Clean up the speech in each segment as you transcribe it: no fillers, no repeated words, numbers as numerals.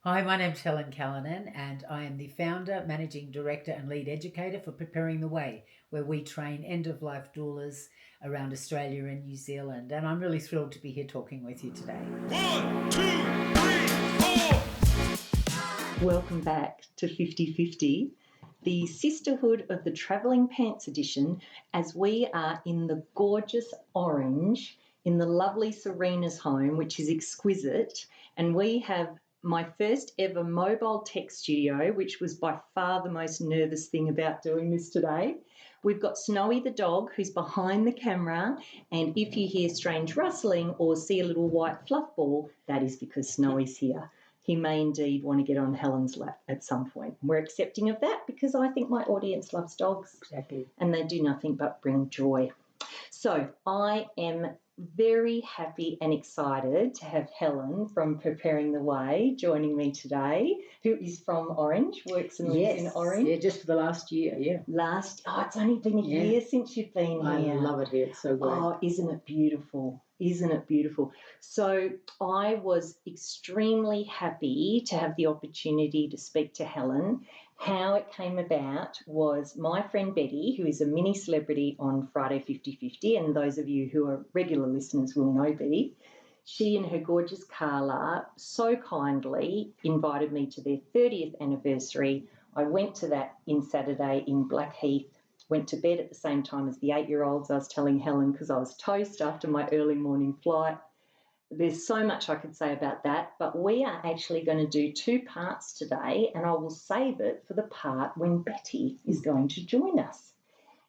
Hi, my name's Helen Callanan, and I am the founder, managing director, and lead educator for Preparing the Way, where we train end of life doulas around Australia and New Zealand. And I'm really thrilled to be here talking with you today. 1, 2, 3, 4. Welcome back to 50/50, the sisterhood of the Travelling Pants edition, as we are in the gorgeous Orange in the lovely Serena's home, which is exquisite, and we have my first ever mobile tech studio, which was by far the most nervous thing about doing this today. We've got Snowy the dog, who's behind the camera, and if you hear strange rustling or see a little white fluff ball, that is because Snowy's here. He may indeed want to get on Helen's lap at some point. We're accepting of that because I think my audience loves dogs. Exactly. And they do nothing but bring joy. So I am very happy and excited to have Helen from Preparing the Way joining me today, who is from Orange, works and lives in Orange. Yeah, just for the last year, yeah. It's only been a year since you've been here. I love it here. It's so great. Oh, isn't it beautiful? Isn't it beautiful? So I was extremely happy to have the opportunity to speak to Helen. How it came about was my friend Betty, who is a mini celebrity on Friday 50/50, and those of you who are regular listeners will know Betty. She and her gorgeous Carla so kindly invited me to their 30th anniversary. I went to that in Saturday in Blackheath. Went to bed at the same time as the 8-year-olds. I was telling Helen because I was toast after my early morning flight. There's so much I could say about that, but we are actually going to do 2 parts today, and I will save it for the part when Betty is going to join us.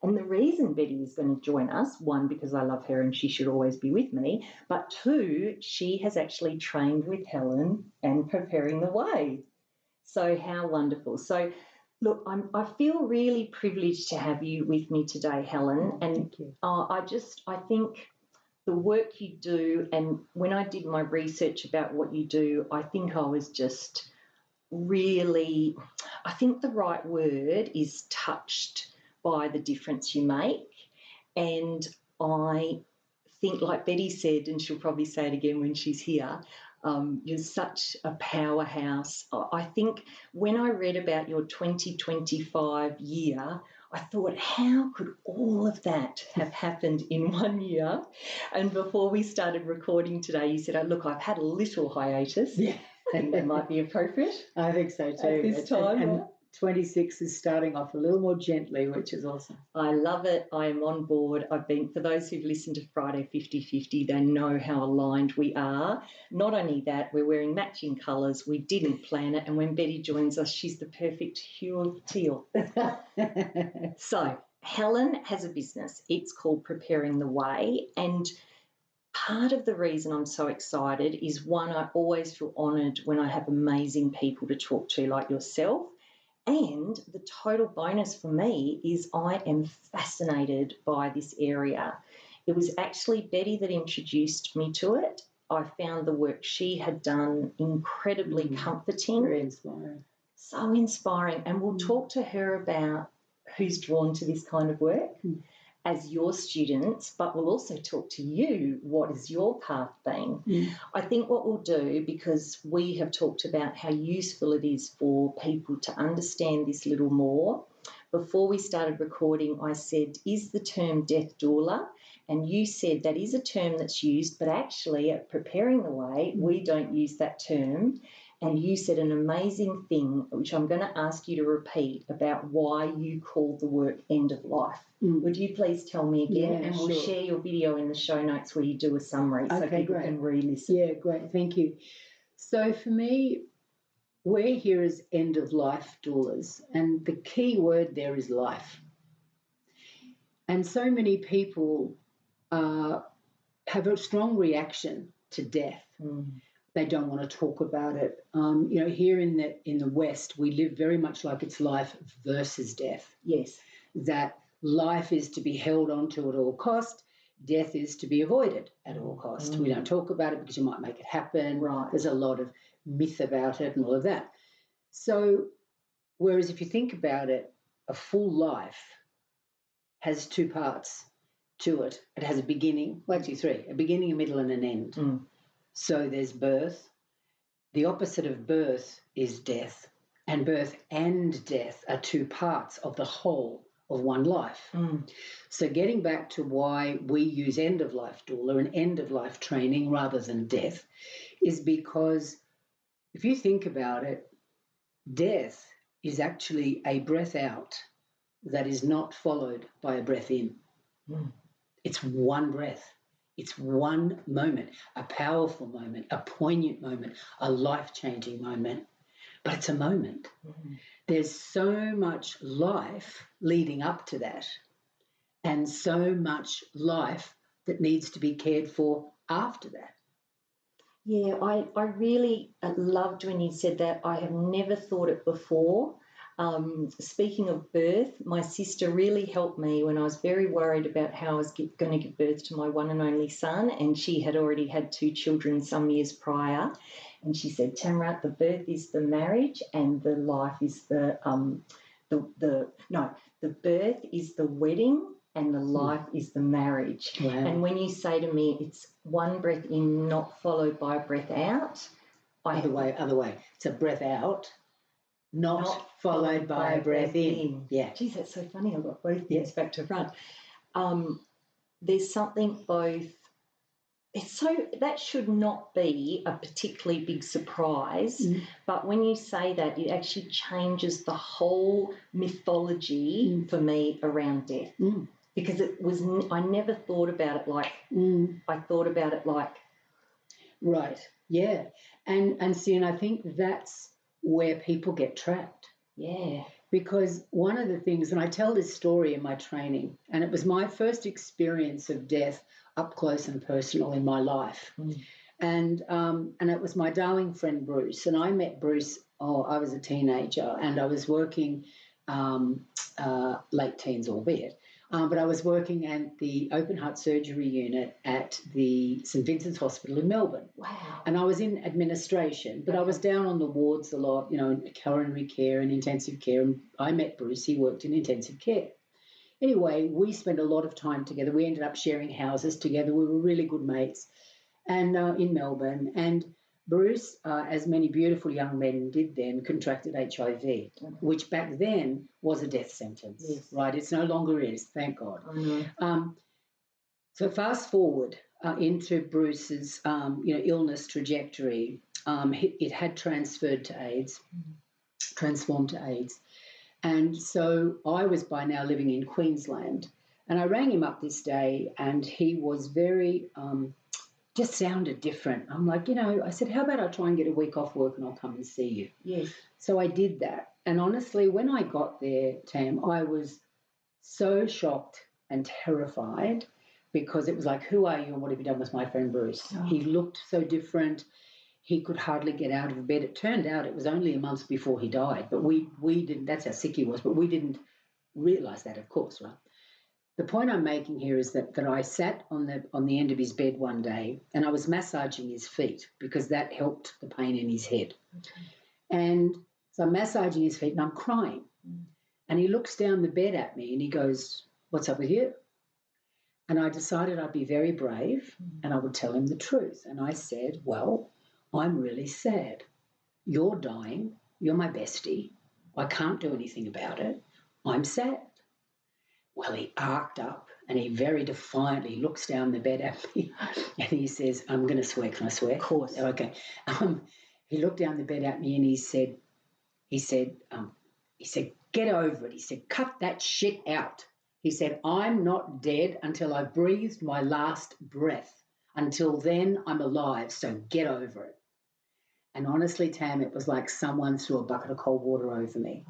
And the reason Betty is going to join us, 1, because I love her and she should always be with me, but 2, she has actually trained with Helen and Preparing the Way. So how wonderful. So look, I feel really privileged to have you with me today, Helen. And thank you. I think the work you do, and when I did my research about what you do, I think I was just really, I think the right word is touched by the difference you make. And I think, like Betty said, and she'll probably say it again when she's here, you're such a powerhouse. I think when I read about your 2025 year, I thought, how could all of that have happened in 1 year? And before we started recording today, you said, oh, look, I've had a little hiatus. Yeah. I think that might be appropriate. I think so too. At this time. And 26 is starting off a little more gently, which is awesome. I love it. I am on board. For those who've listened to Friday 50/50, they know how aligned we are. Not only that, we're wearing matching colours. We didn't plan it. And when Betty joins us, she's the perfect hue of teal. So Helen has a business. It's called Preparing the Way. And part of the reason I'm so excited is, 1, I always feel honoured when I have amazing people to talk to like yourself. And the total bonus for me is I am fascinated by this area. It was actually Betty that introduced me to it. I found the work she had done incredibly comforting. Very inspiring. So inspiring. And we'll talk to her about who's drawn to this kind of work as your students, but we'll also talk to you, what has your path been? I think what we'll do, because we have talked about how useful it is for people to understand this little more, before we started recording, I said, is the term death doula? And you said that is a term that's used, but actually at Preparing the Way, we don't use that term. And you said an amazing thing, which I'm going to ask you to repeat, about why you call the work end of life. Would you please tell me again? Yeah, and we'll share your video in the show notes where you do a summary so people can re-listen. Yeah, great. Thank you. So for me, we're here as end of life doulas, and the key word there is life. And so many people have a strong reaction to death. They don't want to talk about it. Here in the West, we live very much like it's life versus death. Yes. That life is to be held onto at all cost. Death is to be avoided at all cost. We don't talk about it because you might make it happen. Right. There's a lot of myth about it and all of that. So, whereas if you think about it, a full life has 2 parts to it. It has a beginning, well, actually 3, a beginning, a middle and an end. So there's birth, the opposite of birth is death, and birth and death are two parts of the whole of one life. So getting back to why we use end-of-life doula and end-of-life training rather than death is because if you think about it, death is actually a breath out that is not followed by a breath in. It's one breath. It's one moment, a powerful moment, a poignant moment, a life-changing moment. But it's a moment. There's so much life leading up to that and so much life that needs to be cared for after that. Yeah, I really loved when you said that. I have never thought it before. Speaking of birth, my sister really helped me when I was very worried about how I was going to give birth to my one and only son, and she had already had 2 children some years prior. And she said, Tamara, the birth is the marriage and the life is the birth is the wedding and the life is the marriage. Wow. And when you say to me it's one breath in, not followed by a breath out. Other way. It's a breath out, not followed by a breath in. Yeah. Geez, that's so funny. I've got both things back to front. There's something both. That should not be a particularly big surprise, but when you say that, it actually changes the whole mythology for me around death. Because I never thought about it like, I thought about it like. Right, yeah. And see, and I think that's where people get trapped. Yeah. Because one of the things, and I tell this story in my training, and it was my first experience of death up close and personal in my life. And it was my darling friend Bruce. And I met Bruce, I was a teenager, and I was working late teens, albeit. But I was working at the open heart surgery unit at the St Vincent's Hospital in Melbourne. Wow. And I was in administration, but I was down on the wards a lot, in coronary care and intensive care. And I met Bruce. He worked in intensive care. Anyway, we spent a lot of time together. We ended up sharing houses together. We were really good mates and in Melbourne. And Bruce, as many beautiful young men did then, contracted HIV, which back then was a death sentence, right? It's no longer is, thank God. So fast forward into Bruce's, illness trajectory. It had transformed to AIDS. And so I was by now living in Queensland. And I rang him up this day and he was very... just sounded different. I'm like, I said, how about I try and get a week off work and I'll come and see you? Yes. So I did that. And honestly, when I got there, Tam, I was so shocked and terrified because it was like, who are you and what have you done with my friend Bruce? Oh. He looked so different. He could hardly get out of bed. It turned out it was only a month before he died, but we didn't, that's how sick he was, but we didn't realise that, of course, right? The point I'm making here is that I sat on the end of his bed one day and I was massaging his feet because that helped the pain in his head. Okay. And so I'm massaging his feet and I'm crying. And he looks down the bed at me and he goes, what's up with you? And I decided I'd be very brave and I would tell him the truth. And I said, well, I'm really sad. You're dying. You're my bestie. I can't do anything about it. I'm sad. Well, he arced up and he very defiantly looks down the bed at me and he says, I'm going to swear. Can I swear? Of course. Okay. He looked down the bed at me and he said, get over it. He said, cut that shit out. He said, I'm not dead until I've breathed my last breath. Until then, I'm alive, so get over it. And honestly, Tam, it was like someone threw a bucket of cold water over me.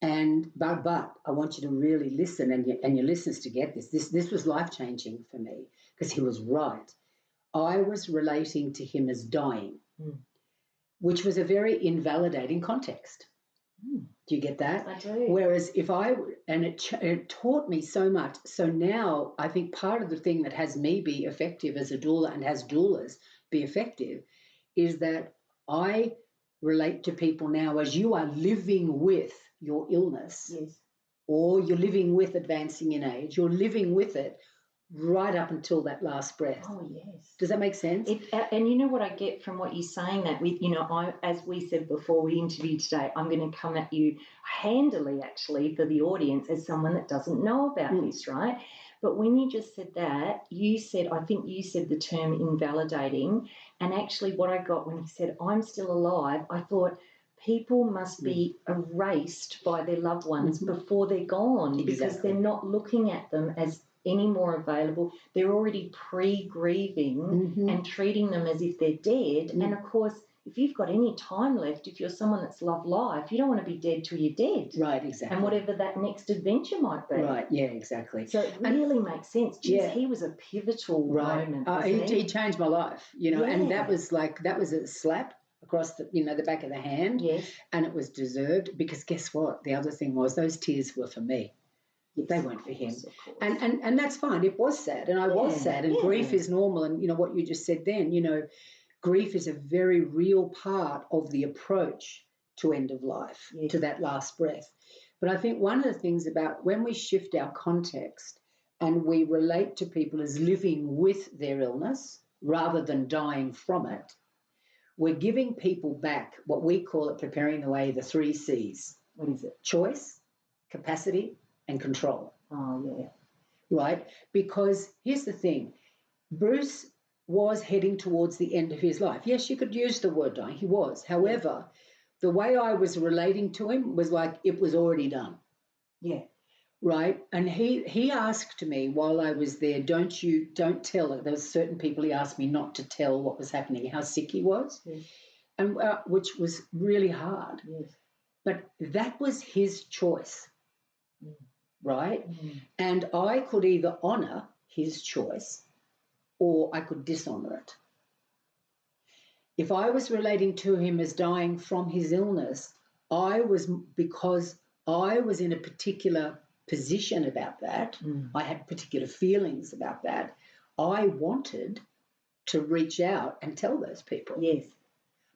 But I want you to really listen and your listeners to get this. This was life-changing for me because he was right. I was relating to him as dying, which was a very invalidating context. Do you get that? I do. Whereas it taught me so much. So now I think part of the thing that has me be effective as a doula and has doulas be effective is that I relate to people now as you are living with your illness, yes, or you're living with advancing in age, you're living with it right up until that last breath. Oh, yes. Does that make sense? And you know what I get from what you're saying, that with, as we said before we interviewed today, I'm going to come at you handily, actually, for the audience as someone that doesn't know about this, right? But when you just said that, I think you said the term invalidating. And actually what I got when you said, I'm still alive, I thought people must be erased by their loved ones before they're gone, because they're not looking at them as any more available. They're already pre-grieving and treating them as if they're dead. And of course, if you've got any time left, if you're someone that's loved life, you don't want to be dead till you're dead. Right, exactly. And whatever that next adventure might be. Right, yeah, exactly. So it really makes sense. Geez, he was a pivotal moment. He changed my life, and that was a slap across the back of the hand. Yes. And it was deserved, because guess what? The other thing was, those tears were for me. Yes, they weren't for him. And that's fine. It was sad, and I was sad, and grief is normal. And what you just said then, grief is a very real part of the approach to end of life, to that last breath. But I think one of the things about when we shift our context and we relate to people as living with their illness rather than dying from it, we're giving people back what we call it, preparing the way, the 3 C's. What is it? Choice, capacity, and control. Oh, yeah. Right? Because here's the thing. Bruce was heading towards the end of his life. Yes, you could use the word dying. He was. However, the way I was relating to him was like it was already done. Yeah. Right? And he asked me while I was there, don't tell it. There were certain people he asked me not to tell what was happening, how sick he was, and which was really hard. Yes. But that was his choice. Right? And I could either honour his choice or I could dishonour it. If I was relating to him as dying from his illness, because I was in a particular position about that, I had particular feelings about that, I wanted to reach out and tell those people. Yes.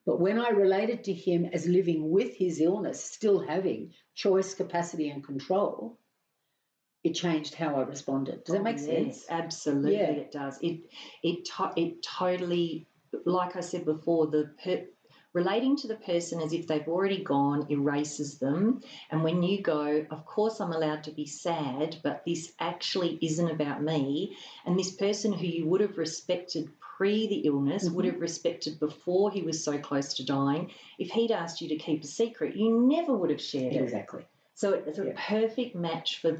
But when I related to him as living with his illness, still having choice, capacity and control, it changed how I responded. Does that make sense? Absolutely, it does. It totally, like I said before, relating to the person as if they've already gone erases them. And when you go, of course I'm allowed to be sad, but this actually isn't about me. And this person who you would have respected pre the illness, would have respected before he was so close to dying, if he'd asked you to keep a secret, you never would have shared it. Exactly. So it's a perfect match for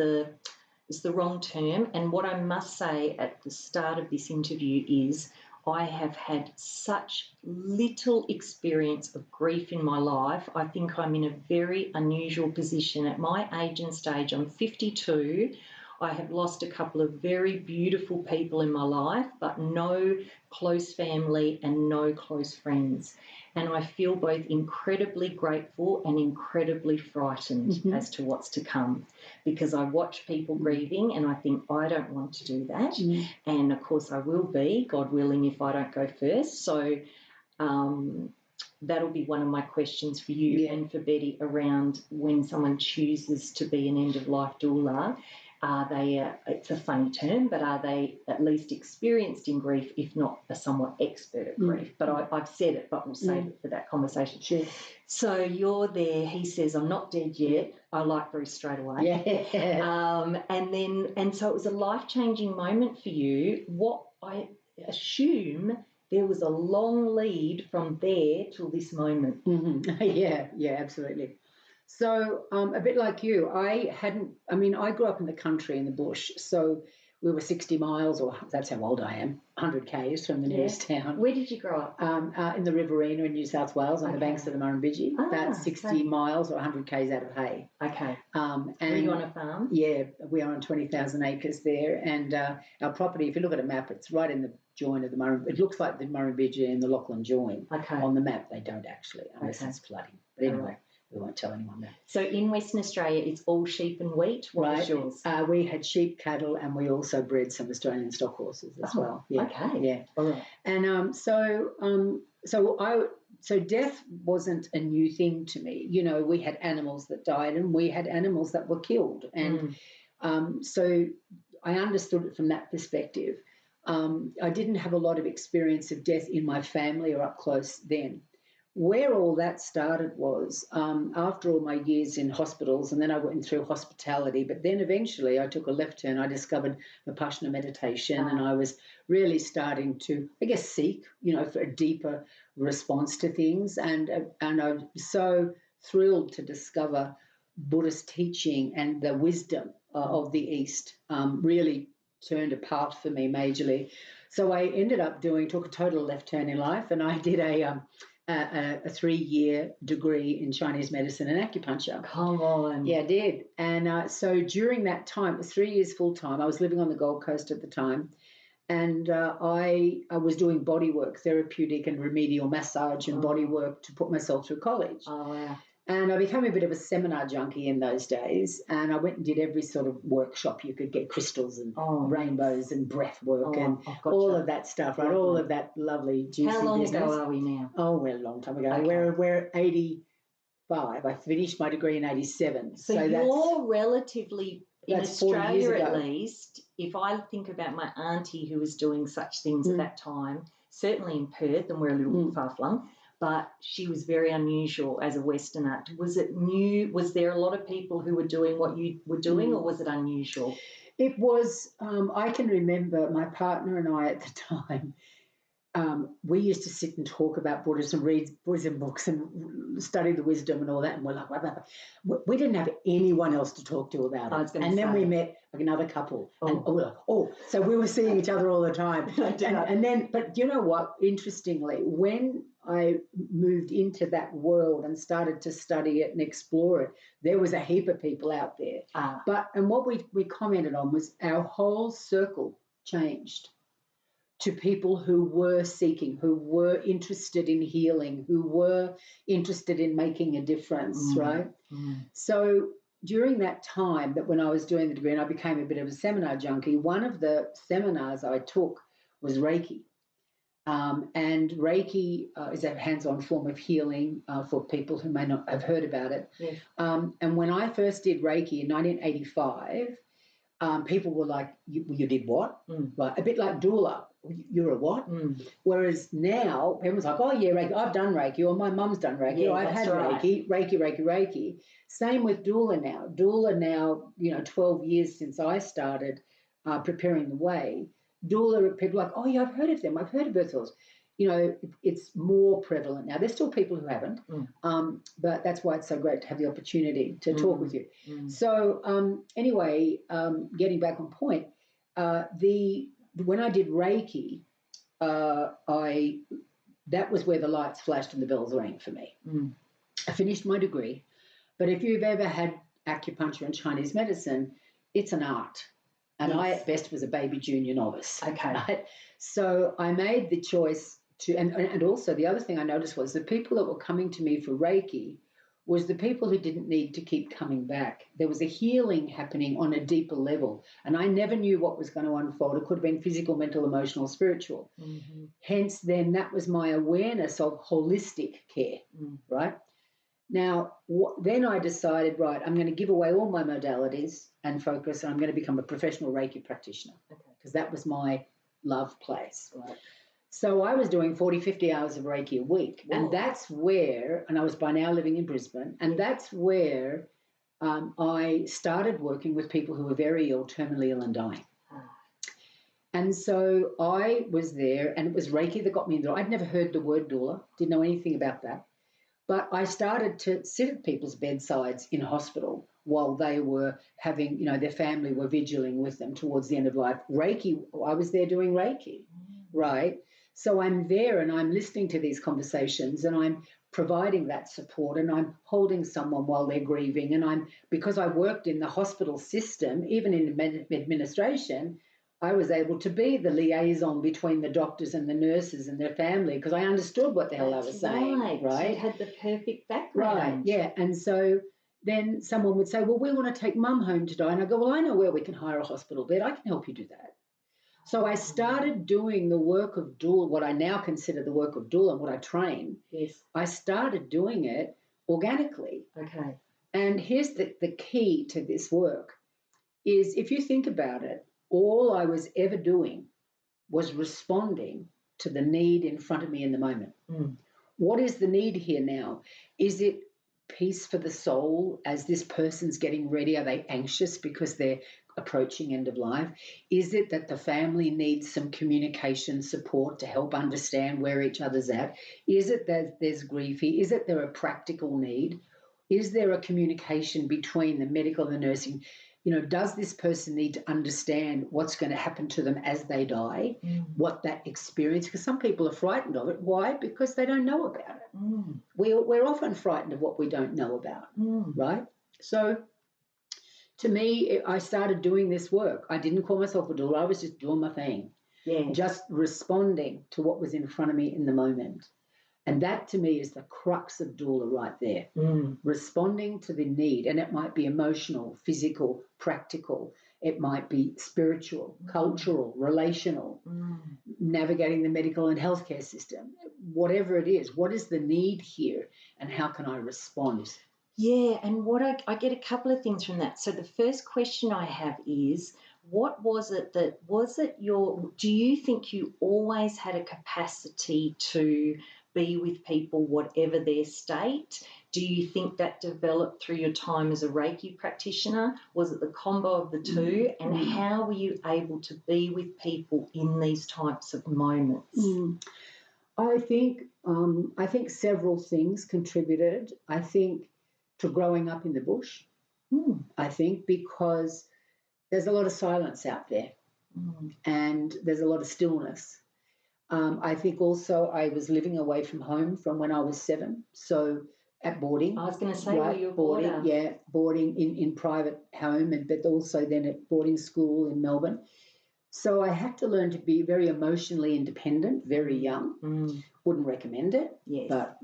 it's the wrong term. And what I must say at the start of this interview is I have had such little experience of grief in my life. I think I'm in a very unusual position. At my age and stage, I'm 52. I have lost a couple of very beautiful people in my life, but no close family and no close friends. And I feel both incredibly grateful and incredibly frightened as to what's to come, because I watch people grieving and I think, I don't want to do that. And, of course, I will be, God willing, if I don't go first. So that'll be one of my questions for you and for Betty around when someone chooses to be an end-of-life doula. Are they, it's a funny term, but are they at least experienced in grief, if not a somewhat expert at grief? But I've said it, but we'll save it for that conversation. Sure. So you're there. He says, I'm not dead yet. I like Bruce straight away. Yeah. And so it was a life-changing moment for you. What I assume there was a long lead from there till this moment. Yeah, absolutely. So a bit like you, I grew up in the country in the bush, so we were 60 miles, or that's how old I am, 100 k's from the nearest town. Where did you grow up? In the Riverina in New South Wales on the banks of the Murrumbidgee, about 60 miles or 100 k's out of Hay. Okay. And were you on a farm? Yeah, we are on 20,000 acres there, and our property, if you look at a map, it's right in the join of the Murrumbidgee. It looks like the Murrumbidgee and the Lachlan join. Okay. On the map, they don't actually, unless it's flooding. But anyway. We won't tell anyone that. So in Western Australia, it's all sheep and wheat. What was yours? We had sheep, cattle, and we also bred some Australian stock horses as well. Yeah. Okay. Yeah. All right. And so death wasn't a new thing to me. You know, we had animals that died and we had animals that were killed, and so I understood it from that perspective. I didn't have a lot of experience of death in my family or up close then. Where all that started was after all my years in hospitals, and then I went through hospitality, but then eventually I took a left turn. I discovered Vipassana meditation, and I was really starting to, I guess, seek, for a deeper response to things. And I'm so thrilled to discover Buddhist teaching and the wisdom of the East really turned a path for me majorly. So I ended up took a total left turn in life, and I did a 3-year degree in Chinese medicine and acupuncture. Come on. Yeah, I did. And so during that time, it was 3 years full time. I was living on the Gold Coast at the time, and I was doing body work, therapeutic and remedial massage and body work to put myself through college. Oh, wow. And I became a bit of a seminar junkie in those days, and I went and did every sort of workshop you could get, crystals and rainbows and breath work and all of that stuff, right? All of that lovely juicy How long business. ago are we now? Oh, we're a long time ago. Okay. We're 85. I finished my degree in 87. So you're relatively, in Australia at least, if I think about my auntie who was doing such things at that time, certainly in Perth, and we're a little bit far-flung, but she was very unusual as a Westerner. Was it new? Was there a lot of people who were doing what you were doing, or was it unusual? It was, I can remember my partner and I at the time, we used to sit and talk about Buddhism, read Buddhism books and study the wisdom and all that, and we're like, we didn't have anyone else to talk to about it. And then we met another couple, and so we were seeing each other all the time. and then, but you know what? Interestingly, when I moved into that world and started to study it and explore it, there was a heap of people out there. And what we commented on was our whole circle changed to people who were seeking, who were interested in healing, who were interested in making a difference, right? So during that time, that when I was doing the degree and I became a bit of a seminar junkie, one of the seminars I took was Reiki. And Reiki is a hands-on form of healing for people who may not have heard about it. Yes. And when I first did Reiki in 1985, people were like, you did what? Right, a bit like Doula. You're a what? Whereas now, everyone's like, oh, yeah, Reiki. I've done Reiki, or my mum's done Reiki, or I've had Reiki. Same with Doula now. Doula now, 12 years since I started preparing the way, Doula, people are like, oh, yeah, I've heard of them. I've heard of birth laws. It's more prevalent now. There's still people who haven't, but that's why it's so great to have the opportunity to talk with you. So anyway, getting back on point, when I did Reiki, that was where the lights flashed and the bells rang for me. I finished my degree, but if you've ever had acupuncture and Chinese medicine, it's an art. And I, at best, was a baby junior novice. Okay. Right? So I made the choice to, and also the other thing I noticed was the people that were coming to me for Reiki was the people who didn't need to keep coming back. There was a healing happening on a deeper level, and I never knew what was going to unfold. It could have been physical, mental, emotional, spiritual. Hence, then that was my awareness of holistic care, right? Now, then I decided, right, I'm going to give away all my modalities and focus, and I'm going to become a professional Reiki practitioner because that was my love place. Right. So I was doing 40, 50 hours of Reiki a week, and that's where, and I was by now living in Brisbane, and that's where I started working with people who were very ill, terminally ill and dying. And so I was there, and it was Reiki that got me in there. I'd never heard the word doula, didn't know anything about that. But I started to sit at people's bedsides in hospital while they were having, their family were vigiling with them towards the end of life. Reiki, I was there doing Reiki, right? So I'm there and I'm listening to these conversations and I'm providing that support and I'm holding someone while they're grieving. And because I worked in the hospital system, even in administration, I was able to be the liaison between the doctors and the nurses and their family because I understood what the hell I was saying. Right. You had the perfect background. Right, yeah. And so then someone would say, well, we want to take mum home to die. And I go, well, I know where we can hire a hospital bed. I can help you do that. So I started doing the work of Doula, what I now consider the work of Doula and what I train. Yes. I started doing it organically. Okay. And here's the key to this work is if you think about it, All I was ever doing was responding to the need in front of me in the moment. What is the need here now? Is it peace for the soul as this person's getting ready? Are they anxious because they're approaching end of life? Is it that the family needs some communication support to help understand where each other's at? Is it that there's grief here? Is it there a practical need? Is there a communication between the medical and the nursing? Does this person need to understand what's going to happen to them as they die, what that experience, because some people are frightened of it. Why? Because they don't know about it. We're often frightened of what we don't know about, right? So to me, I started doing this work. I didn't call myself a doula. I was just doing my thing, just responding to what was in front of me in the moment. And that to me is the crux of doula right there, responding to the need. And it might be emotional, physical, practical. It might be spiritual, cultural, relational, navigating the medical and healthcare system. Whatever it is, what is the need here and how can I respond? Yeah, and what I get a couple of things from that. So the first question I have is, do you think you always had a capacity to be with people, whatever their state? Do you think that developed through your time as a Reiki practitioner? Was it the combo of the two? And how were you able to be with people in these types of moments? I think several things contributed. I think to growing up in the bush. I think because there's a lot of silence out there and there's a lot of stillness. I think also I was living away from home from when I was 7, so at boarding. I was going to say, were you a boarder? Yeah, boarding in private home, but also then at boarding school in Melbourne. So I had to learn to be very emotionally independent, very young. Wouldn't recommend it. Yes. But,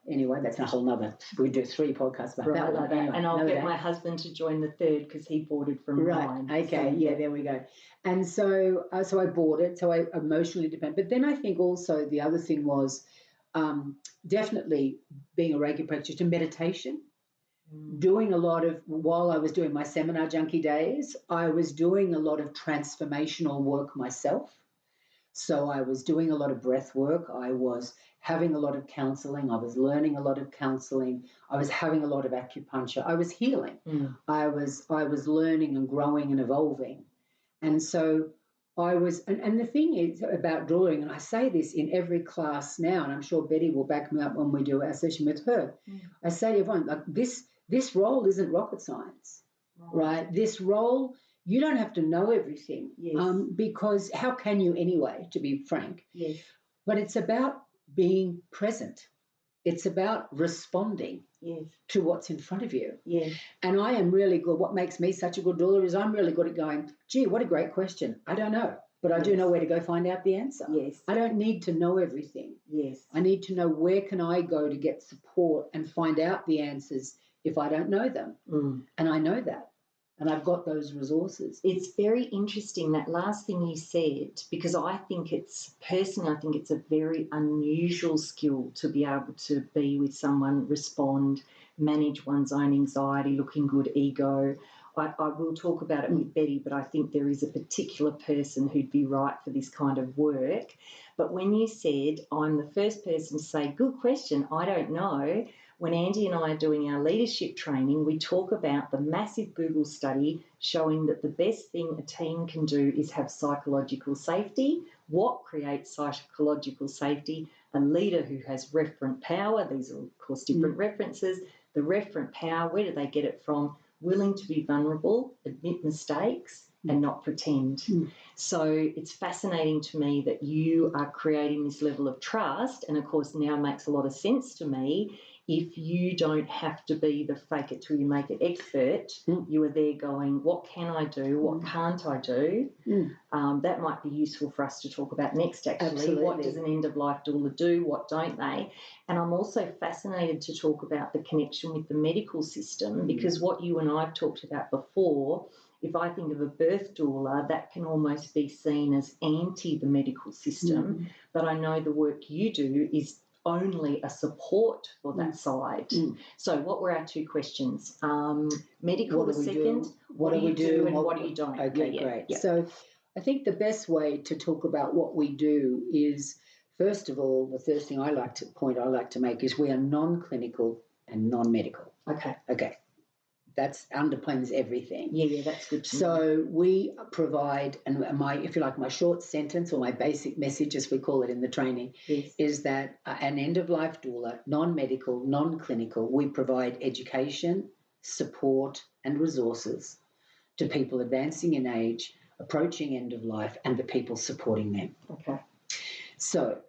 anyway, that's a whole nother. We do 3 podcasts about that one. Anyway, and I'll get my husband to join the 3rd because he boarded from mine. Okay, so, there we go. And so I boarded, so I emotionally dependent. But then I think also the other thing was definitely being a Reiki practitioner, meditation. Doing a lot of, while I was doing my seminar junkie days, I was doing a lot of transformational work myself. So I was doing a lot of breath work. I was having a lot of counseling. I was learning a lot of counseling. I was having a lot of acupuncture. I was healing. I was learning and growing and evolving. And so I was, and the thing is about drawing, and I say this in every class now, and I'm sure Betty will back me up when we do our session with her. I say to everyone, like this role isn't rocket science, right? This role, you don't have to know everything, because how can you anyway, to be frank? Yes. But it's about being present. It's about responding to what's in front of you. Yes. And I am really good. What makes me such a good doula is I'm really good at going, gee, what a great question. I don't know, but I do know where to go find out the answer. Yes. I don't need to know everything. Yes. I need to know where can I go to get support and find out the answers if I don't know them. And I know that. And I've got those resources. It's very interesting, that last thing you said, because I think it's a very unusual skill to be able to be with someone, respond, manage one's own anxiety, looking good, ego. I will talk about it with Betty, but I think there is a particular person who'd be right for this kind of work. But when you said, I'm the first person to say, good question, I don't know, when Andy and I are doing our leadership training, we talk about the massive Google study showing that the best thing a team can do is have psychological safety. What creates psychological safety? A leader who has referent power. These are, of course, different references. The referent power, where do they get it from? Willing to be vulnerable, admit mistakes, and not pretend. So it's fascinating to me that you are creating this level of trust, and of course now makes a lot of sense to me. If you don't have to be the fake it till you make it expert, you are there going, what can I do? What can't I do? That might be useful for us to talk about next, actually. Absolutely. What does an end-of-life doula do? What don't they? And I'm also fascinated to talk about the connection with the medical system, because what you and I have talked about before, if I think of a birth doula, that can almost be seen as anti the medical system. But I know the work you do is only a support for that side. So what were our two questions? Medical What the do we second. do? What do you do and what do you don't? Okay, great. So I think the best way to talk about what we do is, first of all, the first thing I like to make is we are non-clinical and non-medical. Okay. That underpins everything. Yeah, that's good to know. So we provide, and if you like, my short sentence or my basic message, as we call it in the training, is that an end-of-life doula, non-medical, non-clinical, we provide education, support and resources to people advancing in age, approaching end of life, and the people supporting them. Okay. So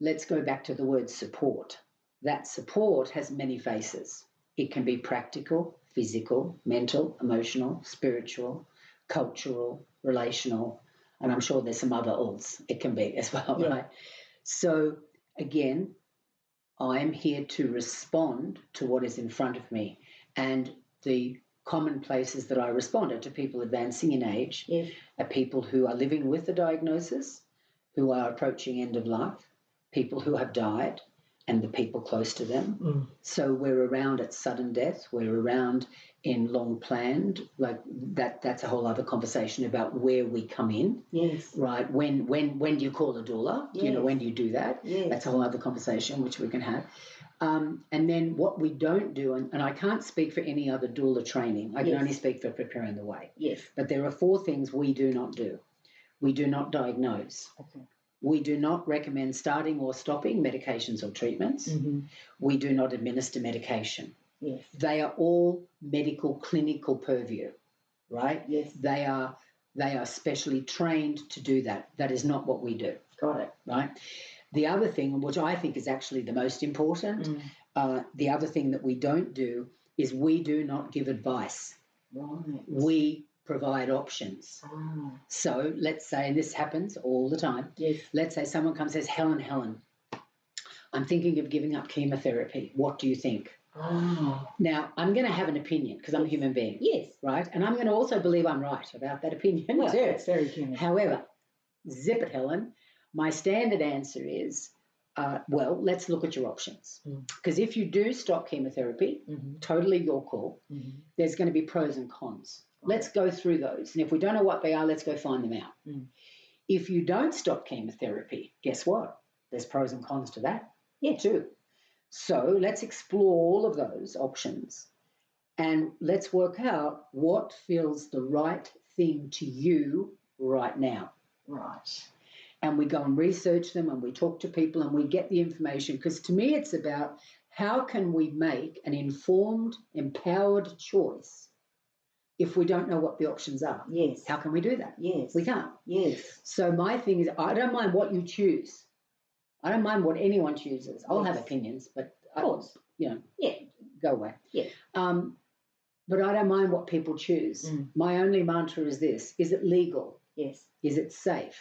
let's go back to the word support. That support has many faces. It can be practical, physical, mental, emotional, spiritual, cultural, relational, and I'm sure there's some other alls it can be as well, right? So again, I'm here to respond to what is in front of me, and the common places that I respond are to people advancing in age, are people who are living with the diagnosis, who are approaching end of life, people who have died, and the people close to them. So we're around at sudden death, we're around in long planned, like that's a whole other conversation about where we come in. Right? When do you call a doula? You know, when do you do that? That's a whole other conversation which we can have. And then what we don't do, and I can't speak for any other doula training, I can only speak for Preparing the Way. But there are 4 things we do not do. We do not diagnose. We do not recommend starting or stopping medications or treatments. We do not administer medication. They are all medical, clinical purview, right? They are specially trained to do that. That is not what we do. Got it. Right? The other thing, which I think is actually the most important, the other thing that we don't do is we do not give advice. We provide options. So let's say, and this happens all the time, let's say someone comes and says, Helen, I'm thinking of giving up chemotherapy. What do you think? Now, I'm going to have an opinion because I'm a human being. Right? And I'm going to also believe I'm right about that opinion too. That's very human. However, zip it, Helen. My standard answer is, well, let's look at your options. Because if you do stop chemotherapy, totally your call, there's going to be pros and cons. Let's go through those. And if we don't know what they are, let's go find them out. If you don't stop chemotherapy, guess what? There's pros and cons to that too. So let's explore all of those options and let's work out what feels the right thing to you right now. And we go and research them and we talk to people and we get the information, because to me it's about how can we make an informed, empowered choice if we don't know what the options are. How can we do that? We can't. So my thing is, I don't mind what you choose. I don't mind what anyone chooses. I'll have opinions, but of course, go away. But I don't mind what people choose. My only mantra is this: is it legal? Is it safe?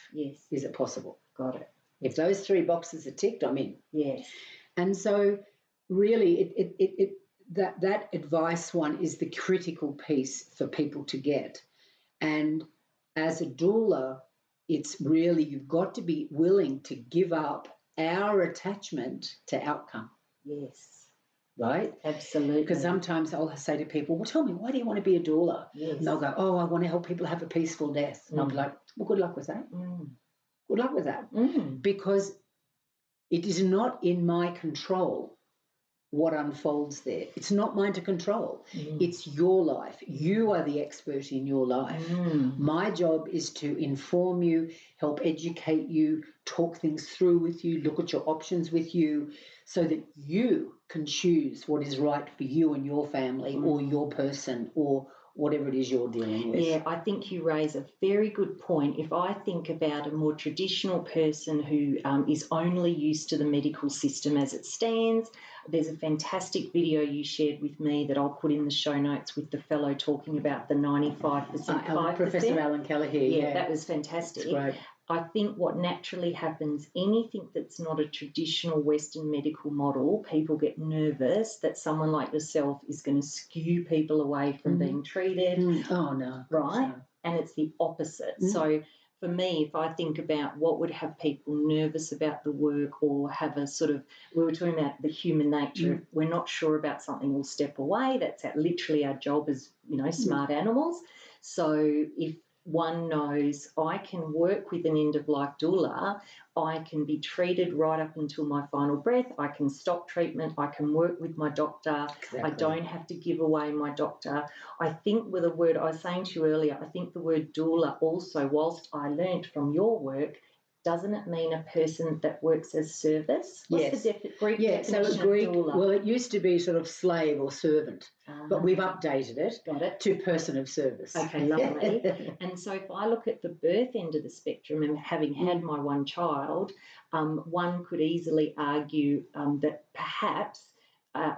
Is it possible? Got it. If those 3 boxes are ticked, I'm in. And so really that advice one is the critical piece for people to get. And as a doula, it's really, you've got to be willing to give up our attachment to outcome. Right? Absolutely. Because sometimes I'll say to people, well, tell me, why do you want to be a doula? And they'll go, oh, I want to help people have a peaceful death. And I'll be like, well, good luck with that. Good luck with that. Because it is not in my control what unfolds there. It's not mine to control. It's your life. You are the expert in your life. My job is to inform you, help educate you, talk things through with you, look at your options with you, so that you can choose what is right for you and your family or your person or whatever it is you're dealing with. Yeah, I think you raise a very good point. If I think about a more traditional person who is only used to the medical system as it stands, there's a fantastic video you shared with me that I'll put in the show notes with the fellow talking about the 95%, 5%. Professor Helen Callanan. Yeah, that was fantastic. That's great. I think what naturally happens, anything that's not a traditional Western medical model, people get nervous that someone like yourself is going to skew people away from being treated. Oh, no. Right? And it's the opposite. So for me, if I think about what would have people nervous about the work or have a sort of, we were talking about the human nature. If we're not sure about something, we'll step away. That's literally our job as, smart animals. So if one knows I can work with an end-of-life doula, I can be treated right up until my final breath, I can stop treatment, I can work with my doctor, Exactly. I don't have to give away my doctor. I think with a word, I was saying to you earlier, I think the word doula also, whilst I learnt from your work, doesn't it mean a person that works as service? What's the Greek definition of doula? Well, it used to be sort of slave or servant, but we've updated it. Got it. To person of service. Okay, lovely. And so if I look at the birth end of the spectrum and having had my one child, one could easily argue that perhaps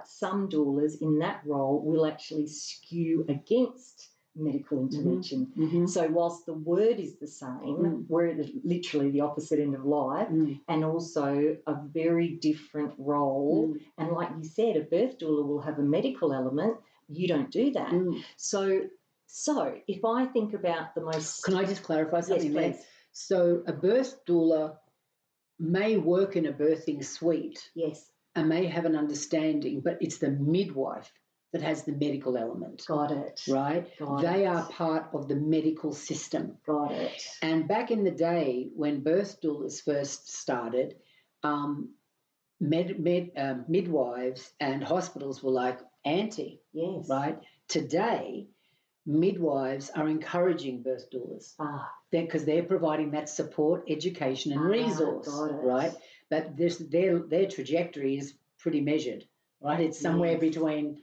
some doulas in that role will actually skew against medical intervention. So whilst the word is the same, we're at literally the opposite end of life and also a very different role. And like you said, a birth doula will have a medical element. You don't do that. So if I think about the most... Can I just clarify something there? Yes, please. So a birth doula may work in a birthing suite. Yes. And may have an understanding, but it's the midwife that has the medical element. Got it. Right? They are part of the medical system. Got it. And back in the day when birth doulas first started, midwives and hospitals were like anti. Yes. Right? Today, midwives are encouraging birth doulas because they're providing that support, education and resource. Right? But their trajectory is pretty measured. Right? It's somewhere between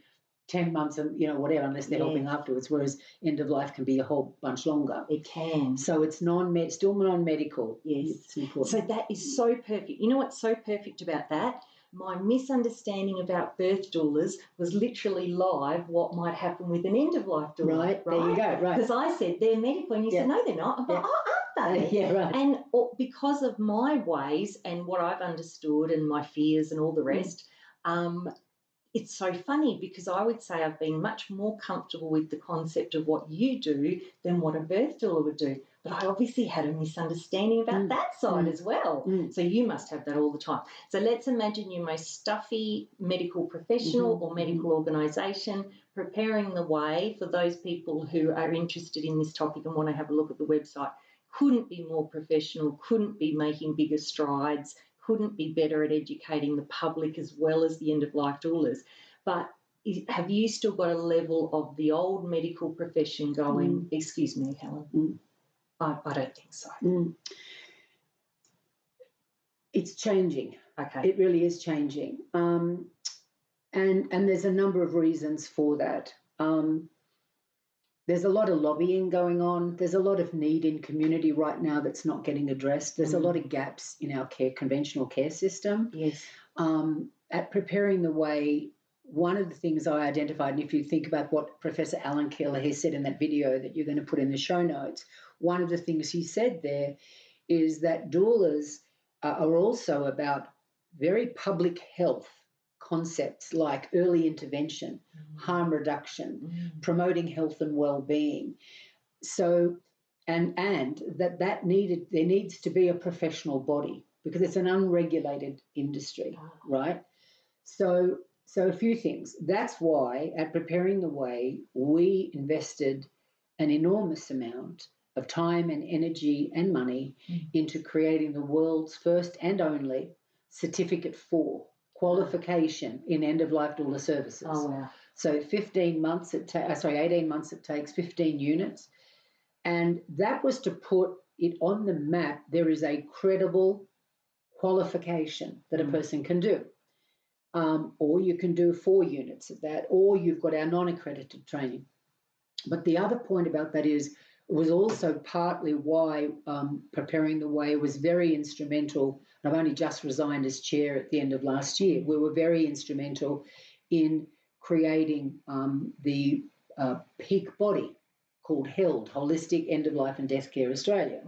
10 months and, whatever, unless they're helping afterwards, whereas end of life can be a whole bunch longer. It can. So it's still non-medical. Yes. It's important. So that is so perfect. You know what's so perfect about that? My misunderstanding about birth doulas was literally live what might happen with an end-of-life doula. Right, there you go, right. Because I said they're medical and you said, no, they're not. I'm like, aren't they? Yeah, right. And because of my ways and what I've understood and my fears and all the rest, it's so funny because I would say I've been much more comfortable with the concept of what you do than what a birth doula would do. But I obviously had a misunderstanding about that side as well. So you must have that all the time. So let's imagine your most stuffy medical professional or medical organisation preparing the way for those people who are interested in this topic and want to have a look at the website. Couldn't be more professional, couldn't be making bigger strides, couldn't be better at educating the public as well as the end-of-life doulas. But have you still got a level of the old medical profession going, excuse me, Helen? I don't think so. It's changing. Okay. It really is changing. And there's a number of reasons for that. There's a lot of lobbying going on. There's a lot of need in community right now that's not getting addressed. There's a lot of gaps in our conventional care system. Yes. At preparing the way, one of the things I identified, and if you think about what Professor Helen Callanan said in that video that you're going to put in the show notes, one of the things he said there is that doulas are also about very public health concepts like early intervention, harm reduction, promoting health and well-being. So, and there needs to be a professional body because it's an unregulated industry, right? So a few things. That's why at Preparing the Way, we invested an enormous amount of time and energy and money into creating the world's first and only Certificate 4 qualification in end-of-life doula services. Oh, wow. So 18 months it takes, 15 units. And that was to put it on the map. There is a credible qualification that a person can do. Or you can do 4 units of that, or you've got our non-accredited training. But the other point about that was also partly why Preparing the Way was very instrumental. I've only just resigned as chair at the end of last year. We were very instrumental in creating the peak body called HELD, Holistic End of Life and Death Care Australia.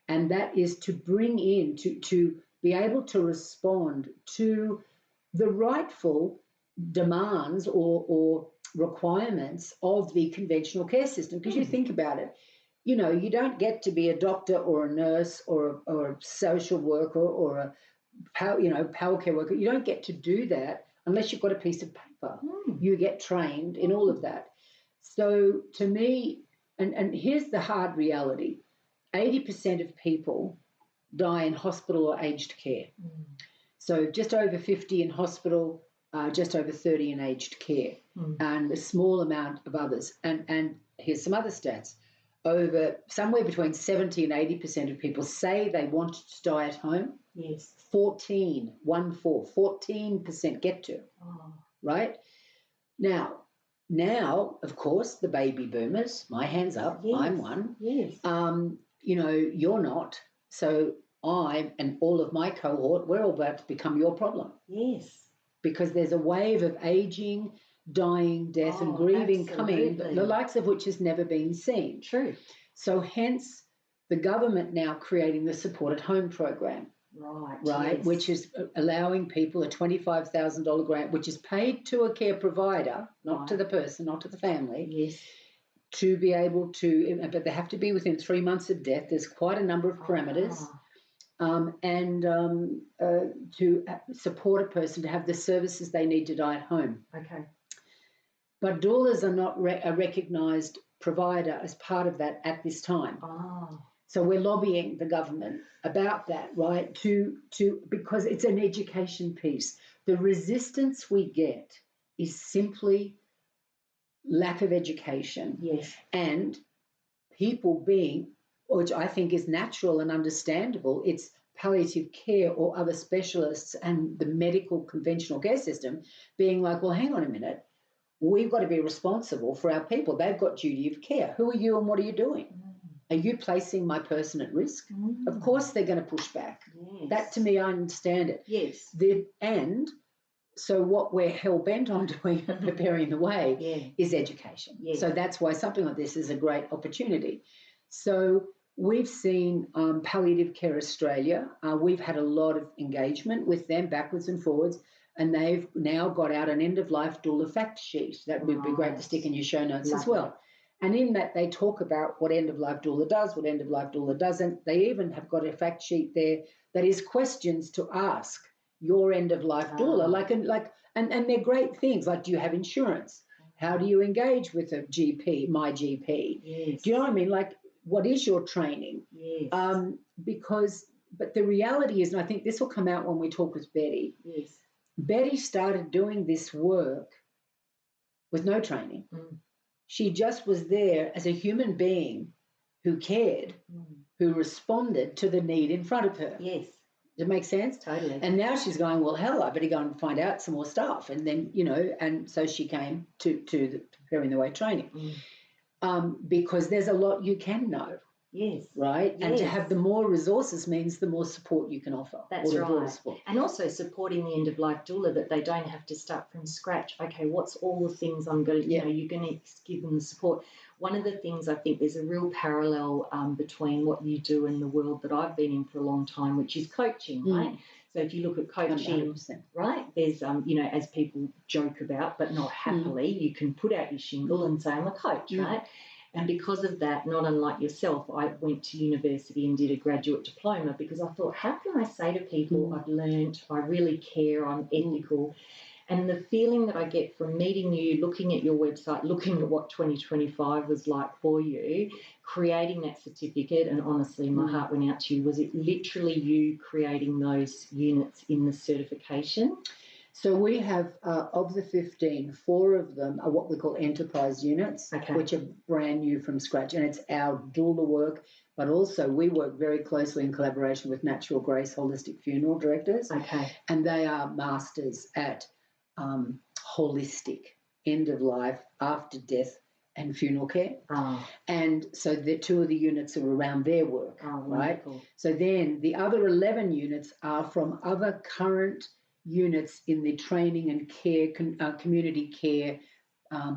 And that is to bring in, to be able to respond to the rightful demands or requirements of the conventional care system. Because you think about it, you don't get to be a doctor or a nurse or a social worker or a power care worker. You don't get to do that unless you've got a piece of paper. You get trained in all of that. So to me, and here's the hard reality, 80% of people die in hospital or aged care. So just over 50 in hospital, just over 30 in aged care, and a small amount of others. And here's some other stats. Over somewhere between 70 and 80% of people say they want to die at home. Yes. 14% get to, right? Now, of course, the baby boomers, my hands up, I'm one. Yes. You're not. So I and all of my cohort, we're all about to become your problem. Yes. Because there's a wave of aging, dying, death, and grieving coming, the likes of which has never been seen. True. So hence the government now creating the supported home program. Right, yes. Which is allowing people a $25,000 grant, which is paid to a care provider, not to the person, not to the family. Yes. To be able to, but they have to be within 3 months of death. There's quite a number of parameters. To support a person to have the services they need to die at home. Okay. But doulas are not a recognised provider as part of that at this time. So we're lobbying the government about that, right? Because it's an education piece. The resistance we get is simply lack of education. Yes. And people being, which I think is natural and understandable, it's palliative care or other specialists and the medical conventional care system being like, well, hang on a minute, we've got to be responsible for our people. They've got duty of care. Who are you and what are you doing? Are you placing my person at risk? Of course they're going to push back. Yes. That, to me, I understand it. Yes. And so what we're hell-bent on doing and preparing the way is education. Yes. So that's why something like this is a great opportunity. So we've seen Palliative Care Australia. We've had a lot of engagement with them backwards and forwards, and they've now got out an end-of-life doula fact sheet that would be great to stick in your show notes as well. And in that, they talk about what end-of-life doula does, what end-of-life doula doesn't. They even have got a fact sheet there that is questions to ask your end-of-life doula. And they're great things, like, do you have insurance? How do you engage with a GP, my GP? Yes. Do you know what I mean? Like, what is your training? Yes. But the reality is, and I think this will come out when we talk with Betty, Betty started doing this work with no training. She just was there as a human being who cared, who responded to the need in front of her. Yes. Does it make sense? Totally. And now she's going, well, hell, I better go and find out some more stuff. And then, and so she came to the Preparing the Way training because there's a lot you can know. Yes. Right? Yes. And to have the more resources means the more support you can offer. That's right. And also supporting the end-of-life doula, that they don't have to start from scratch. Okay, what's all the things I'm going to, you're going to give them the support. One of the things, I think there's a real parallel between what you do and the world that I've been in for a long time, which is coaching, right? So if you look at coaching, 100%. right, there's, as people joke about, but not happily, you can put out your shingle and say, I'm a coach, right? And because of that, not unlike yourself, I went to university and did a graduate diploma because I thought, how can I say to people, I've learned, I really care, I'm ethical. And the feeling that I get from meeting you, looking at your website, looking at what 2025 was like for you, creating that certificate, and honestly, my heart went out to you. Was it literally you creating those units in the certification? So we have, of the 15, 4 of them are what we call enterprise units, which are brand new from scratch. And it's our doula work, but also we work very closely in collaboration with Natural Grace Holistic Funeral Directors. And they are masters at holistic, end-of-life, after-death and funeral care. And so the 2 of the units are around their work, right? So then the other 11 units are from other current units in the training and care, community care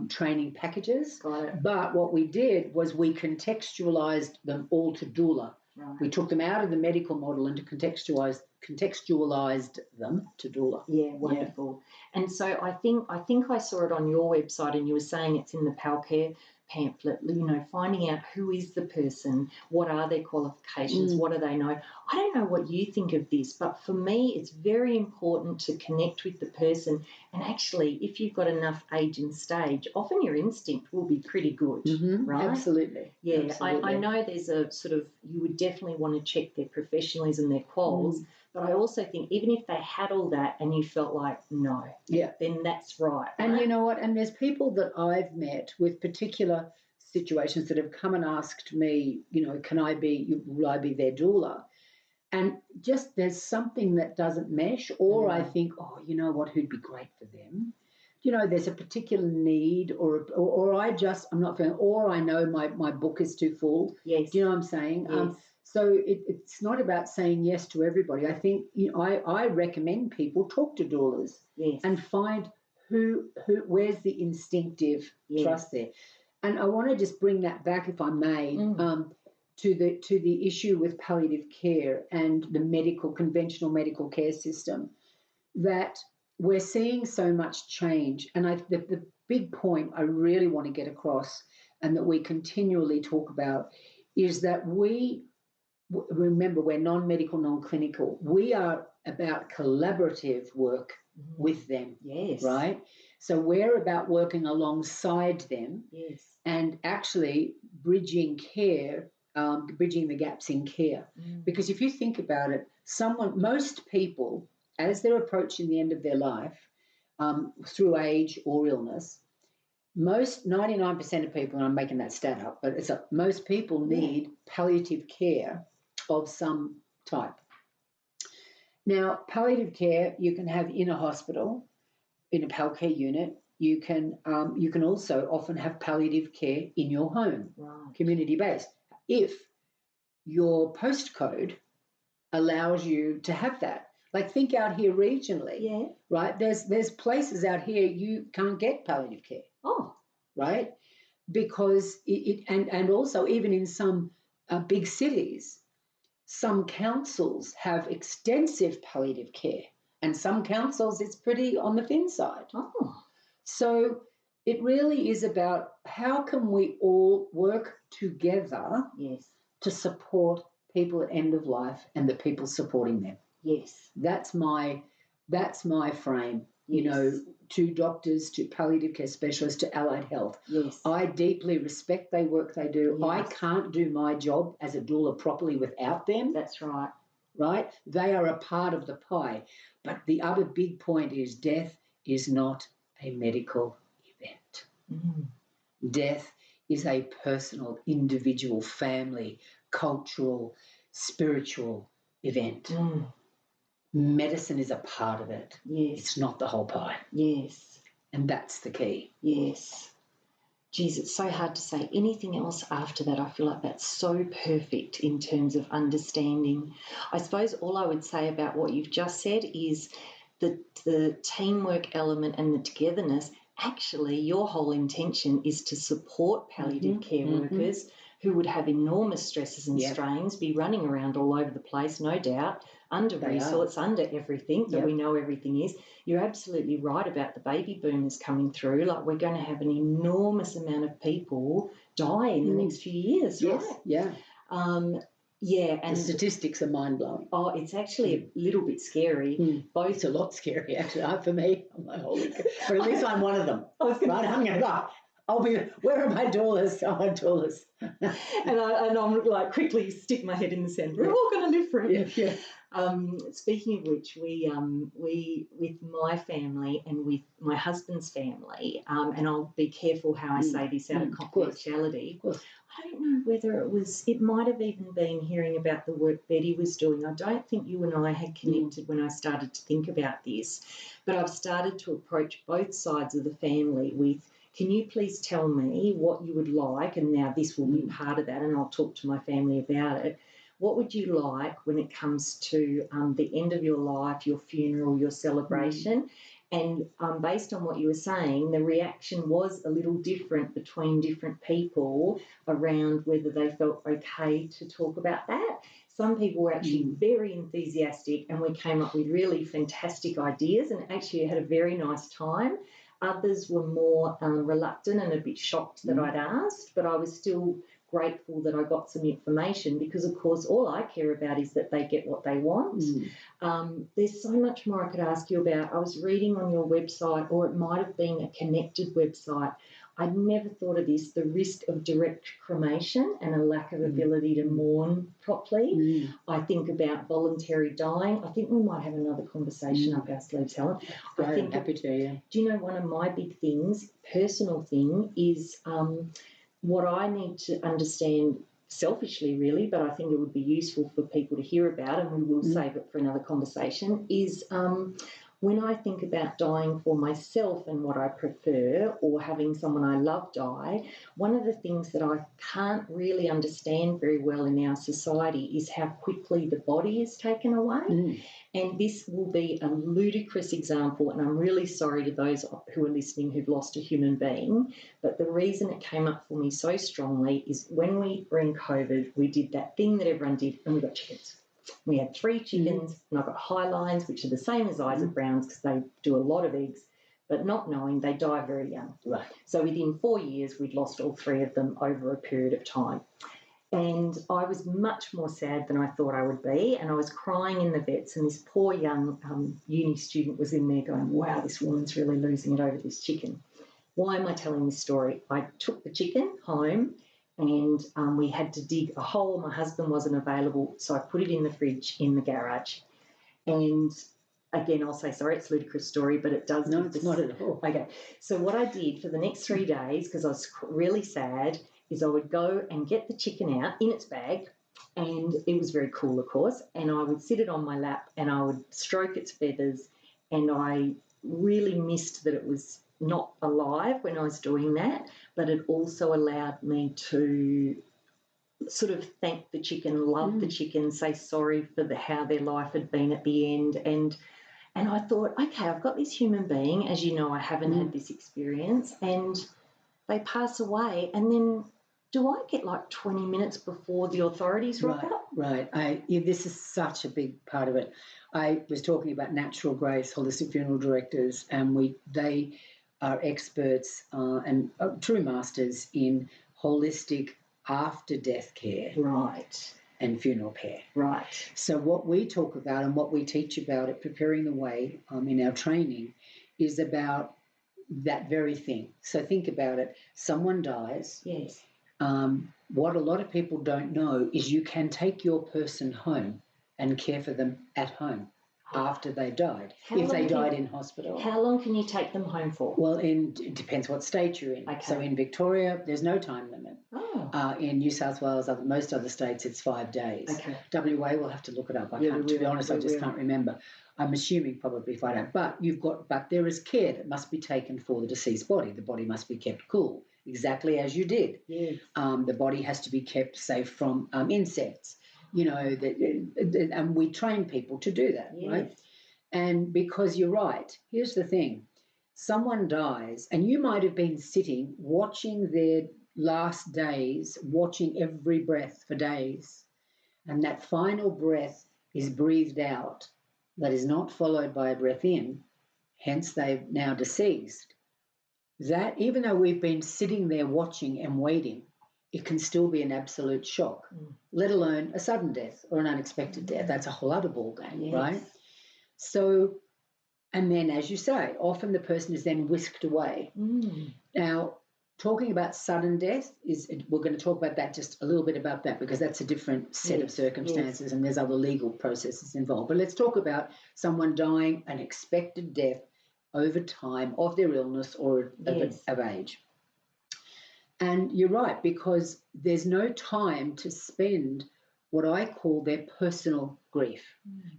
training packages. But what we did was we contextualised them all to doula. We took them out of the medical model and contextualised them to doula. Yeah, wonderful. And so I think I saw it on your website, and you were saying it's in the pamphlet, finding out who is the person, what are their qualifications, what do they know. I don't know what you think of this, but for me it's very important to connect with the person, and actually if you've got enough age and stage, often your instinct will be pretty good, right? Absolutely. Yeah, Absolutely. I know there's a sort of, you would definitely want to check their professionalism, their quals, but I also think even if they had all that and you felt like, no, then that's right. And you know what? And there's people that I've met with particular situations that have come and asked me, will I be their doula? And just there's something that doesn't mesh, or I think, oh, you know what, who'd be great for them? There's a particular need, or I'm not feeling, or I know my book is too full. Yes. Do you know what I'm saying? Yes. So it's not about saying yes to everybody. I think I recommend people talk to doulas and find where's the instinctive trust there. And I want to just bring that back, if I may, to the issue with palliative care and the conventional medical care system, that we're seeing so much change. And the big point I really want to get across, and that we continually talk about, is that remember, we're non-medical, non-clinical. We are about collaborative work with them. Yes. Right? So we're about working alongside them. Yes. And actually bridging care, bridging the gaps in care. Because if you think about it, most people, as they're approaching the end of their life, through age or illness, 99% of people, and I'm making that stat up, but most people need palliative care of some type. Now, palliative care you can have in a hospital, in a pal care unit. You can also often have palliative care in your home, community-based, if your postcode allows you to have that. Like, think out here regionally, right? There's places out here you can't get palliative care. Oh, right, because and also even in some big cities, some councils have extensive palliative care, and some councils it's pretty on the thin side. Oh. So it really is about how can we all work together to support people at end of life and the people supporting them. Yes. That's my frame. To doctors, to palliative care specialists, to allied health. Yes. I deeply respect the work they do. Yes. I can't do my job as a doula properly without them. That's right. Right? They are a part of the pie. But the other big point is death is not a medical event. Death is a personal, individual, family, cultural, spiritual event. Medicine is a part of it. Yes. It's not the whole pie. Yes. And that's the key. Yes. Geez, it's so hard to say anything else after that. I feel like that's so perfect in terms of understanding. I suppose all I would say about what you've just said is that the teamwork element and the togetherness, actually your whole intention is to support palliative care workers who would have enormous stresses and strains, be running around all over the place, no doubt, under-resourced, under everything that we know everything is. You're absolutely right about the baby boomers coming through. Like, we're going to have an enormous amount of people die in the next few years, right? Yeah. And the statistics are mind-blowing. Oh, it's actually a little bit scary. It's a lot scary, actually. For me, I'm like, holy cow. But at least I'm one of them. I'm going to go. Where are my doulas? I want doulas. and I'm like, quickly stick my head in the sand. We're all going to live forever. Yeah. Speaking of which, we with my family and with my husband's family, and I'll be careful how I say this out of confidentiality. Of course. I don't know whether it might have even been hearing about the work Betty was doing. I don't think you and I had connected when I started to think about this, but I've started to approach both sides of the family with, can you please tell me what you would like? And now this will be part of that, and I'll talk to my family about it. What would you like when it comes to the end of your life, your funeral, your celebration? And based on what you were saying, the reaction was a little different between different people around whether they felt okay to talk about that. Some people were actually very enthusiastic, and we came up with really fantastic ideas and actually had a very nice time. Others were more reluctant and a bit shocked that I'd asked, but I was still grateful that I got some information because, of course, all I care about is that they get what they want. There's so much more I could ask you about. I was reading on your website, or it might have been a connected website. I'd never thought of this, the risk of direct cremation and a lack of ability to mourn properly. I think about voluntary dying. I think we might have another conversation up our sleeves, Helen. I think happy to, yeah. Do you know one of my big things, personal thing, is what I need to understand selfishly really, but I think it would be useful for people to hear about, and we will save it for another conversation, is when I think about dying for myself and what I prefer, or having someone I love die, one of the things that I can't really understand very well in our society is how quickly the body is taken away. And this will be a ludicrous example, and I'm really sorry to those who are listening who've lost a human being, but the reason it came up for me so strongly is when we were in COVID, we did that thing that everyone did, and we got chickens. We had 3 chickens, and I got high lines, which are the same as Isaac Browns because they do a lot of eggs, but not knowing they die very young. Right. So within 4 years, we'd lost all 3 of them over a period of time. And I was much more sad than I thought I would be, and I was crying in the vets, and this poor young uni student was in there going, wow, this woman's really losing it over this chicken. Why am I telling this story? I took the chicken home, and we had to dig a hole. My husband wasn't available, so I put it in the fridge in the garage. And again, I'll say sorry, it's a ludicrous story, but it does. No, it's not at all. Okay, so what I did for the next 3 days, because I was really sad, is I would go and get the chicken out in its bag, and it was very cool, of course, and I would sit it on my lap and I would stroke its feathers, and I really missed that it was not alive when I was doing that, but it also allowed me to sort of thank the chicken, love the chicken, say sorry for how their life had been at the end. And I thought, okay, I've got this human being, as you know, I haven't had this experience, and they pass away, and then do I get like 20 minutes before the authorities rock up? Right. This is such a big part of it. I was talking about Natural Grace Holistic Funeral Directors, and they are experts and true masters in holistic after-death care. Right. And funeral care. Right. So what we talk about and what we teach about at Preparing the Way in our training is about that very thing. So think about it. Someone dies. Yes. What a lot of people don't know is you can take your person home and care for them at home after they died, if they died in hospital. How long can you take them home for? Well, it depends what state you're in. Okay. So in Victoria, there's no time limit. Oh. In New South Wales, most other states, it's 5 days. Okay. WA, we'll have to look it up. To be honest, I just can't remember. I'm assuming probably 5 days. But there is care that must be taken for the deceased body. The body must be kept cool, exactly as you did. Yes. The body has to be kept safe from insects. And we train people to do that, Yes. right? And because you're right, here's the thing. Someone dies, and you might have been sitting watching their last days, watching every breath for days, and that final breath is breathed out that is not followed by a breath in, hence they've now deceased. That, even though we've been sitting there watching and waiting, it can still be an absolute shock, let alone a sudden death or an unexpected death. That's a whole other ballgame, right? So, and then, as you say, often the person is then whisked away. Now, talking about sudden death, we're going to talk about that, just a little bit about that, because that's a different set of circumstances and there's other legal processes involved. But let's talk about someone dying an expected death over time of their illness or of age. And you're right, because there's no time to spend what I call their personal grief.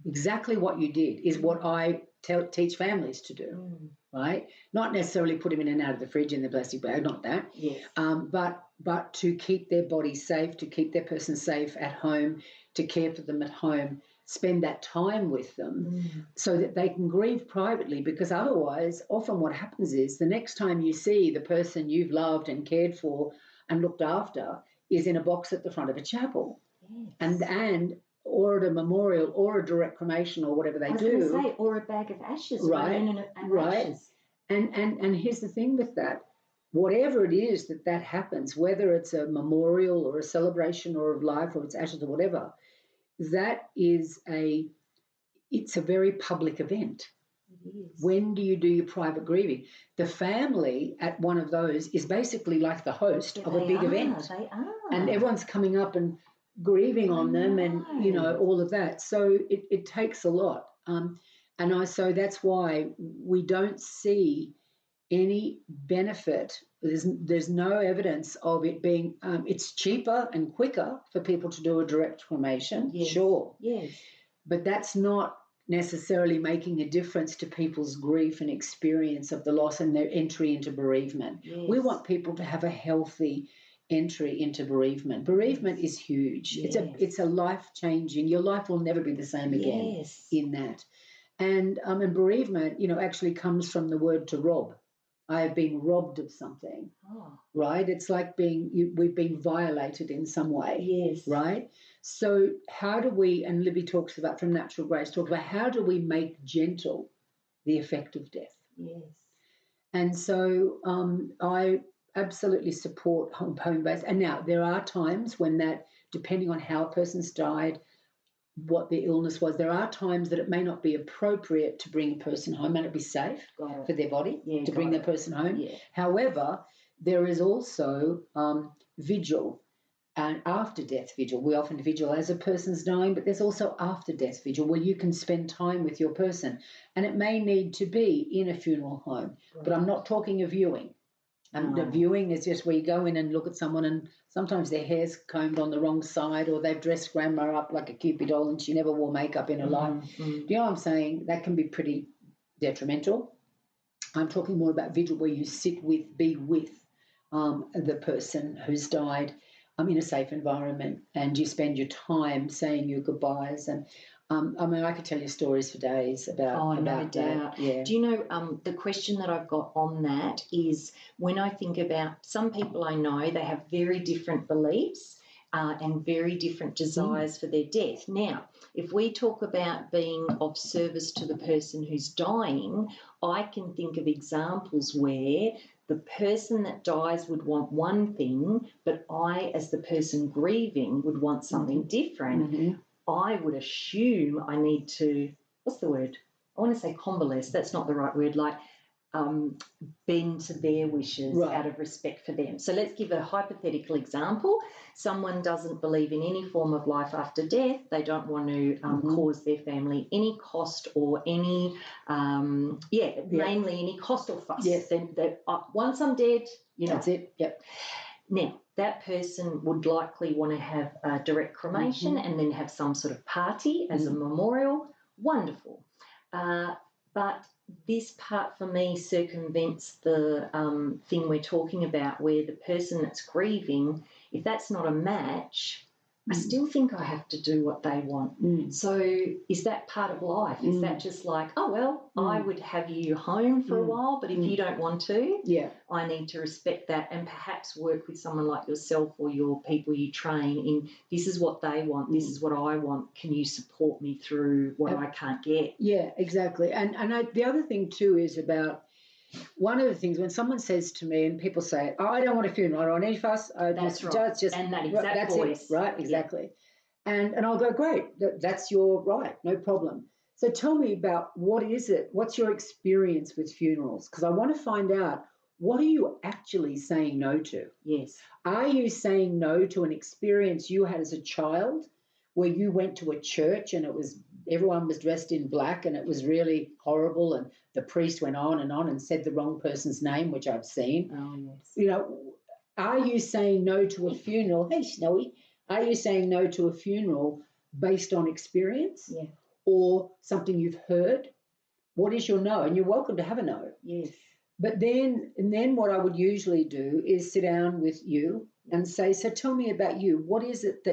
Exactly what you did is what I teach families to do, right? Not necessarily put them in and out of the fridge in the plastic bag, not that. Yes. But to keep their body safe, to keep their person safe at home, to care for them at home, spend that time with them so that they can grieve privately, because otherwise often what happens is the next time you see the person you've loved and cared for and looked after is in a box at the front of a chapel. Yes. And or at a memorial or a direct cremation or whatever they do. I was going to say, or a bag of ashes. Right. Ashes. And here's the thing with that. Whatever it is that happens, whether it's a memorial or a celebration or of life or it's ashes or whatever, it's a very public event. It is. When do you do your private grieving? The family at one of those is basically like the host of a big event. They are. And everyone's coming up and grieving on them and, all of that. So it takes a lot. So that's why we don't see any benefit. There's no evidence of it being, it's cheaper and quicker for people to do a direct cremation, Yes. sure. Yes. But that's not necessarily making a difference to people's grief and experience of the loss and their entry into bereavement. Yes. We want people to have a healthy entry into bereavement. Bereavement is huge. Yes. It's a life-changing, your life will never be the same again. Yes. In that. And bereavement, actually comes from the word to rob. I have been robbed of something, right? It's like we've been violated in some way, yes, right? So how do we, and Libby talks about from Natural Grace, talks about how do we make gentle the effect of death? Yes. And so I absolutely support home-based. And now there are times when that, depending on how a person's died, what the illness was, there are times that it may not be appropriate to bring a person home, may not be safe for their body to bring the person home. Yeah. However, there is also vigil and after death vigil. We often vigil as a person's dying, but there's also after death vigil where you can spend time with your person. And it may need to be in a funeral home, but I'm not talking a viewing. The viewing is just where you go in and look at someone and sometimes their hair's combed on the wrong side or they've dressed grandma up like a Cupid doll and she never wore makeup in her life. Do you know what I'm saying? That can be pretty detrimental. I'm talking more about vigil where you be with the person who's died in a safe environment and you spend your time saying your goodbyes. And I could tell you stories for days about no doubt. that. Yeah. Do you know, the question that I've got on that is when I think about some people I know, they have very different beliefs and very different desires for their death. Now, if we talk about being of service to the person who's dying, I can think of examples where the person that dies would want one thing, but I, as the person grieving, would want something different. Mm-hmm. I would assume I need to, what's the word? I want to say convalesce. That's not the right word. Like bend to their wishes out of respect for them. So let's give a hypothetical example. Someone doesn't believe in any form of life after death. They don't want to cause their family any cost or any, mainly any cost or fuss. Yes. Once I'm dead, That's it. Yep. Now, that person would likely want to have a direct cremation and then have some sort of party as a memorial. Wonderful. But this part for me circumvents the thing we're talking about where the person that's grieving, if that's not a match, I still think I have to do what they want. So is that part of life? Is that just like, I would have you home for a while, but if you don't want to, I need to respect that and perhaps work with someone like yourself or your people you train in this is what they want, this is what I want. Can you support me through what I can't get? Yeah, exactly. And the other thing too is about one of the things when someone says to me and people say, I don't want a funeral, I don't want any fuss. That's right. Just, and that exact voice. It, right, exactly. Yeah. And I'll go, great, that's your right, no problem. So tell me about what is it? What's your experience with funerals? Because I want to find out, what are you actually saying no to? Yes. Are you saying no to an experience you had as a child where you went to a church and everyone was dressed in black and it was really horrible and the priest went on and said the wrong person's name, which I've seen. Oh, yes. Are you saying no to a funeral? Hey, Snowy. Are you saying no to a funeral based on experience? Yeah. Or something you've heard? What is your no? And you're welcome to have a no. Yes. But then what I would usually do is sit down with you and say, so tell me about you. What is it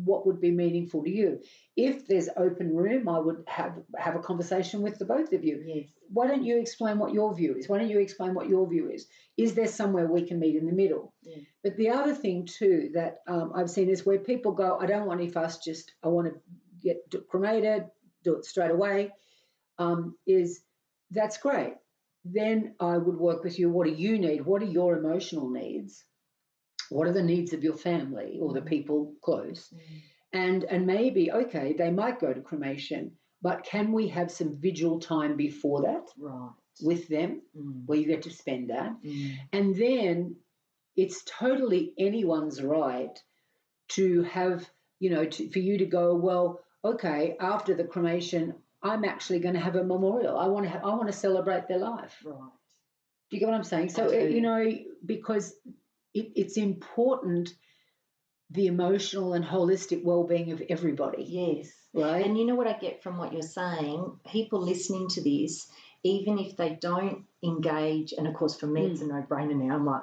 what would be meaningful to you? If there's open room, I would have a conversation with the both of you. Yes. Why don't you explain what your view is? Why don't you explain what your view is? Is there somewhere we can meet in the middle? Yeah. But the other thing too that I've seen is where people go, I don't want any fuss, just I want to get cremated, do it straight away, is that's great. then I would work with you. What do you need? What are your emotional needs? What are the needs of your family or the people close? And maybe, okay, they might go to cremation, but can we have some vigil time before that with them where you get to spend that? And then it's totally anyone's right to have, for you to go, well, okay, after the cremation, I'm actually going to have a memorial. I want to celebrate their life. Right. Do you get what I'm saying? So, because it's important, the emotional and holistic well-being of everybody. Yes. Right. And you know what I get from what you're saying? People listening to this, even if they don't engage, and of course for me it's a no-brainer now. I'm like,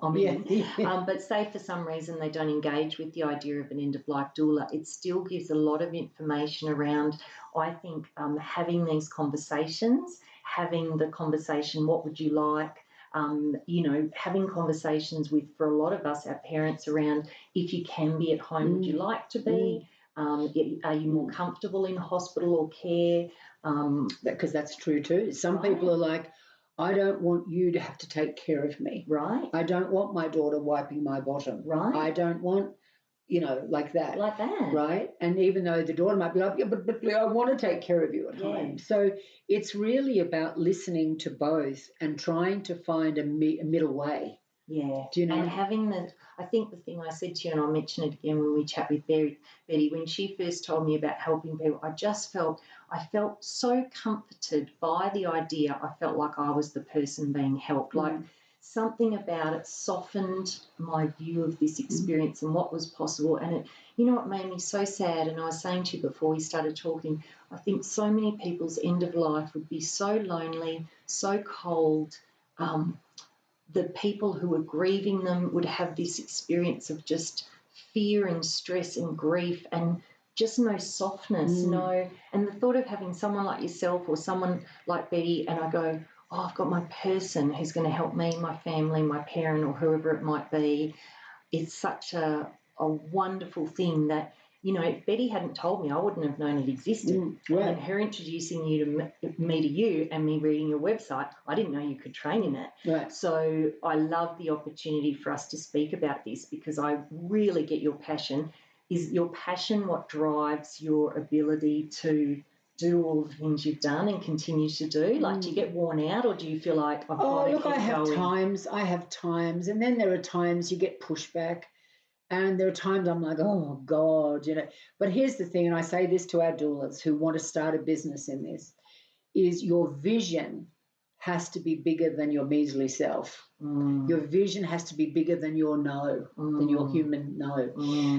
I'm in. But say for some reason they don't engage with the idea of an end-of-life doula, it still gives a lot of information around, I think, having these conversations, having the conversation, what would you like? Having conversations with, for a lot of us, our parents around, if you can be at home, would you like to be? Are you more comfortable in hospital or care? Because that's true too. Some people are like, I don't want you to have to take care of me. Right. I don't want my daughter wiping my bottom. Right. I don't want, like that. Like that. Right. And even though the daughter might be like, yeah, but I want to take care of you at home. So it's really about listening to both and trying to find a middle way. Yeah. Do you know? And having I think the thing I said to you, and I'll mention it again when we chat with Betty, when she first told me about helping people, I felt so comforted by the idea. I felt like I was the person being helped. Like something about it softened my view of this experience and what was possible. And it, what made me so sad, and I was saying to you before we started talking, I think so many people's end of life would be so lonely, so cold. The people who were grieving them would have this experience of just fear and stress and grief and just no softness, and the thought of having someone like yourself or someone like Betty, and I go, oh, I've got my person who's going to help me, my family, my parent, or whoever it might be. It's such a wonderful thing that, if Betty hadn't told me, I wouldn't have known it existed. Right. And her introducing me to you and me reading your website, I didn't know you could train in it. Right. So I love the opportunity for us to speak about this because I really get your passion. Is your passion what drives your ability to do all the things you've done and continue to do? Like, do you get worn out, or do you feel like, I've got to keep going? I have times, and then there are times you get pushback. And there are times I'm like, oh, God, But here's the thing, and I say this to our doulas who want to start a business in this, is your vision has to be bigger than your measly self. Your vision has to be bigger than your than your human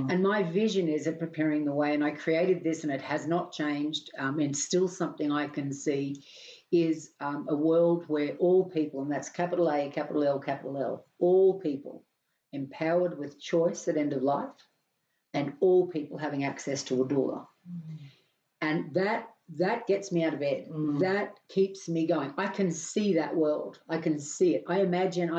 And my vision is at preparing the way, and I created this and it has not changed, and still something I can see, is a world where all people, and that's capital A, capital L, capital L, all people, empowered with choice at end of life, and all people having access to a doula. And that gets me out of bed. That keeps me going. I can see that world. I can see it. I imagine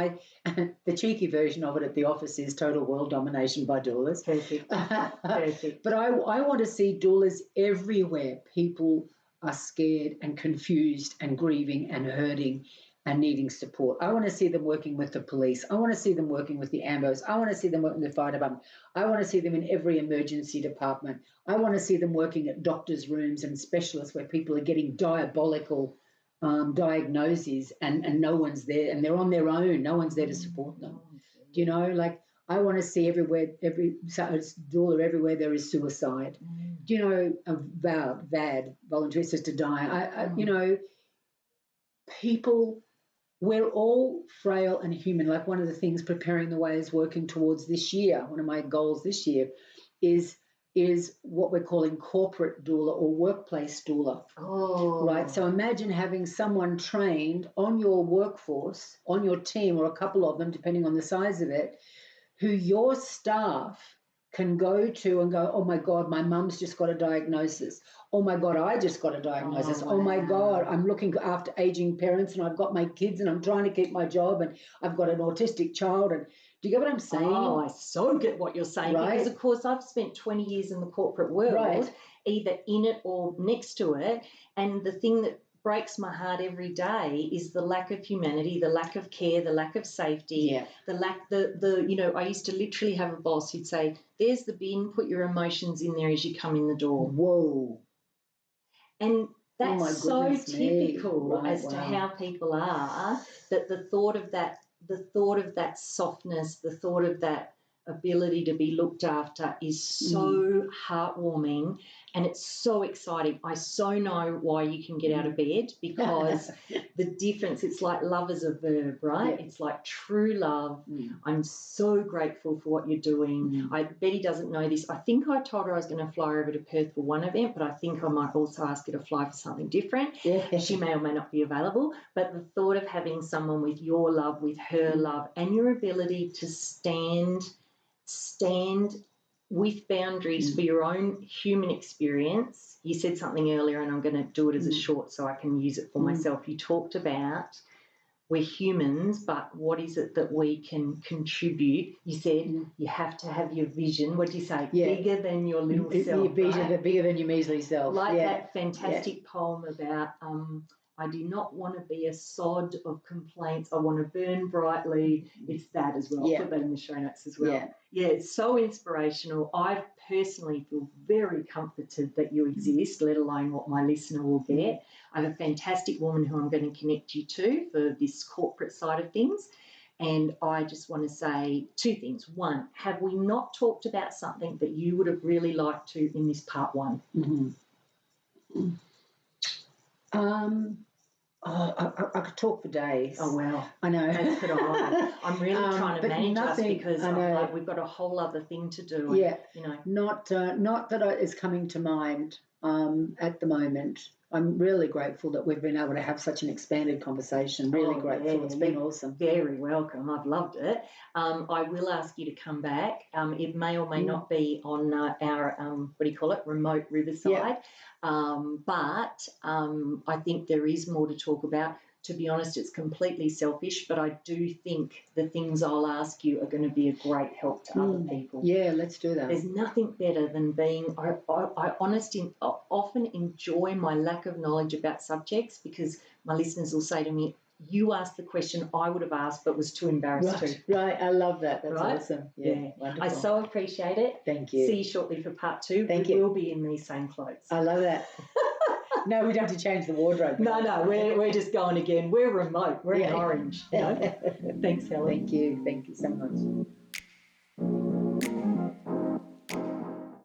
the cheeky version of it at the office is total world domination by doulas. Perfect. Perfect. But I want to see doulas everywhere. People are scared and confused and grieving and hurting and needing support. I want to see them working with the police. I want to see them working with the ambos. I want to see them working with the fire department. I want to see them in every emergency department. I want to see them working at doctors' rooms and specialists where people are getting diabolical diagnoses and no one's there, and they're on their own. No one's there to support them. I want to see everywhere, every doula everywhere there is suicide. VAD, voluntary assisted dying. People, we're all frail and human. Like one of the things preparing the way is working towards this year. One of my goals this year is what we're calling corporate doula or workplace doula. Oh. Right. So imagine having someone trained on your workforce, on your team, or a couple of them, depending on the size of it, who your staff can go to and go, oh my God, my mum's just got a diagnosis. Oh my God, I just got a diagnosis. Oh my God, I'm looking after aging parents and I've got my kids and I'm trying to keep my job and I've got an autistic child. And do you get what I'm saying? Oh, I so get what you're saying. Right? Because, of course, I've spent 20 years in the corporate world, either in it or next to it. And the thing that breaks my heart every day is the lack of humanity, the lack of care, the lack of safety, I used to literally have a boss who'd say, there's the bin, put your emotions in there as you come in the door. Whoa. And that's so typical to wow. how people are, that the thought of that softness, the thought of that ability to be looked after is so heartwarming, and it's so exciting. I so know why you can get out of bed, because the difference, it's like love is a verb, right? It's like true love. I'm so grateful for what you're doing. Betty doesn't know this. I think I told her I was going to fly over to Perth for one event, but I think I might also ask her to fly for something different. She may or may not be available, but the thought of having someone with your love, with her love, and your ability to stand with boundaries for your own human experience. You said something earlier, and I'm going to do it as a short so I can use it for myself. You talked about we're humans, but what is it that we can contribute? You said you have to have your vision. What did you say? Bigger than your little self. Your vision, right? Bigger than your measly self. Like that fantastic poem about I do not want to be a sod of complaints. I want to burn brightly. It's that as well. I'll put that in the show notes as well. Yeah, it's so inspirational. I personally feel very comforted that you exist, let alone what my listener will get. I have a fantastic woman who I'm going to connect you to for this corporate side of things. And I just want to say two things. One, have we not talked about something that you would have really liked to in this part one? I could talk for days. Oh, well. I know. As could I. I'm really trying to manage us because I'm like, we've got a whole other thing to do. Yeah. And, not that it's coming to mind at the moment. I'm really grateful that we've been able to have such an expanded conversation. Really grateful. Yeah, it's been awesome. Very welcome. I've loved it. I will ask you to come back. It may or may not be on our, remote Riverside. But I think there is more to talk about. To be honest, it's completely selfish, but I do think the things I'll ask you are going to be a great help to other people. Yeah, let's do that. There's nothing better than being, I often enjoy my lack of knowledge about subjects, because my listeners will say to me, you asked the question I would have asked but was too embarrassed to. Right, I love that. That's awesome. Yeah, wonderful. I so appreciate it. Thank you. See you shortly for part two. We will be in these same clothes. I love that. No, we don't have to change the wardrobe. No, we're just going again. We're remote. We're in orange. Thanks, Helen. Thank you so much.